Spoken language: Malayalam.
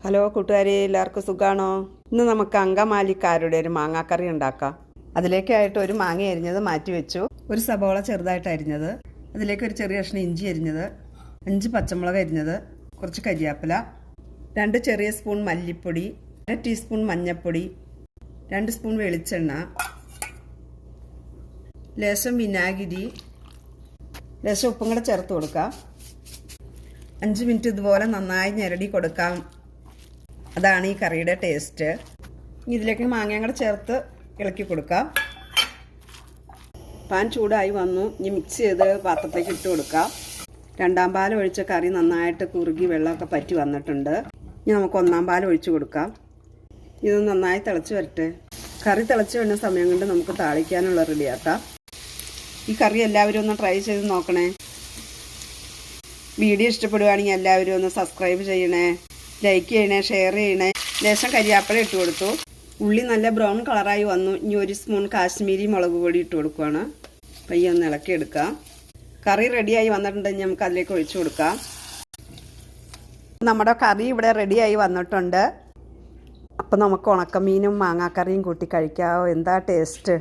ഹലോ കൂട്ടുകാരെ, എല്ലാവർക്കും സുഖമാണോ? ഇന്ന് നമുക്ക് അങ്കമാലിക്കാരുടെ ഒരു മാങ്ങാക്കറി ഉണ്ടാക്കാം. അതിലേക്കായിട്ട് ഒരു മാങ്ങ അരിഞ്ഞത് മാറ്റി വെച്ചു, ഒരു സബോള ചെറുതായിട്ട് അരിഞ്ഞത്, അതിലേക്ക് ഒരു ചെറിയ കഷ്ണം ഇഞ്ചി അരിഞ്ഞത്, 5 പച്ചമുളക് അരിഞ്ഞത്, കുറച്ച് കരിയാപ്പില, 2 ചെറിയ സ്പൂൺ മല്ലിപ്പൊടി, 1 ടീസ്പൂൺ മഞ്ഞൾപ്പൊടി, 2 സ്പൂൺ വെളിച്ചെണ്ണ, ലേശം വിനാഗിരി, ലേശം ഉപ്പും കൂടെ ചേർത്ത് കൊടുക്കാം. 5 മിനിറ്റ് ഇതുപോലെ നന്നായി ഞെരടി കൊടുക്കാം. അതാണ് ഈ കറിയുടെ ടേസ്റ്റ്. ഇതിലേക്ക് മാങ്ങയും കൂടെ ചേർത്ത് ഇളക്കി കൊടുക്കാം. പാൻ ചൂടായി വന്നു. ഇനി മിക്സ് ചെയ്ത് പാത്രത്തേക്ക് ഇട്ട് കൊടുക്കാം. 2ാം പാൽ ഒഴിച്ച കറി നന്നായിട്ട് കുറുകി വെള്ളമൊക്കെ പറ്റി വന്നിട്ടുണ്ട്. ഇനി നമുക്ക് 1ാം പാൽ ഒഴിച്ച് കൊടുക്കാം. ഇത് നന്നായി തിളച്ച് വരട്ടെ. കറി തിളച്ച് വരുന്ന സമയം കൊണ്ട് നമുക്ക് താളിക്കാനുള്ള റെഡിയാക്കാം. ഈ കറി എല്ലാവരും ഒന്ന് ട്രൈ ചെയ്ത് നോക്കണേ. വീഡിയോ ഇഷ്ടപ്പെടുകയാണെങ്കിൽ എല്ലാവരും ഒന്ന് സബ്സ്ക്രൈബ് ചെയ്യണേ, ലൈക്ക് ചെയ്യണേ, ഷെയർ ചെയ്യണേ. ലേശം കരിയാപ്പില ഇട്ട് കൊടുത്തു. ഉള്ളി നല്ല ബ്രൗൺ കളറായി വന്നു. ഇനി 1 സ്പൂൺ കാശ്മീരി മുളക് പൊടി ഇട്ട് കൊടുക്കുകയാണ്. പയ്യെ ഒന്ന് ഇളക്കിയെടുക്കാം. കറി റെഡിയായി വന്നിട്ടുണ്ടെങ്കിൽ നമുക്ക് അതിലേക്ക് ഒഴിച്ചു കൊടുക്കാം. നമ്മുടെ കറി ഇവിടെ റെഡിയായി വന്നിട്ടുണ്ട്. അപ്പം നമുക്ക് ഉണക്കമീനും മാങ്ങാക്കറിയും കൂട്ടി കഴിക്കാമോ? എന്താ ടേസ്റ്റ്!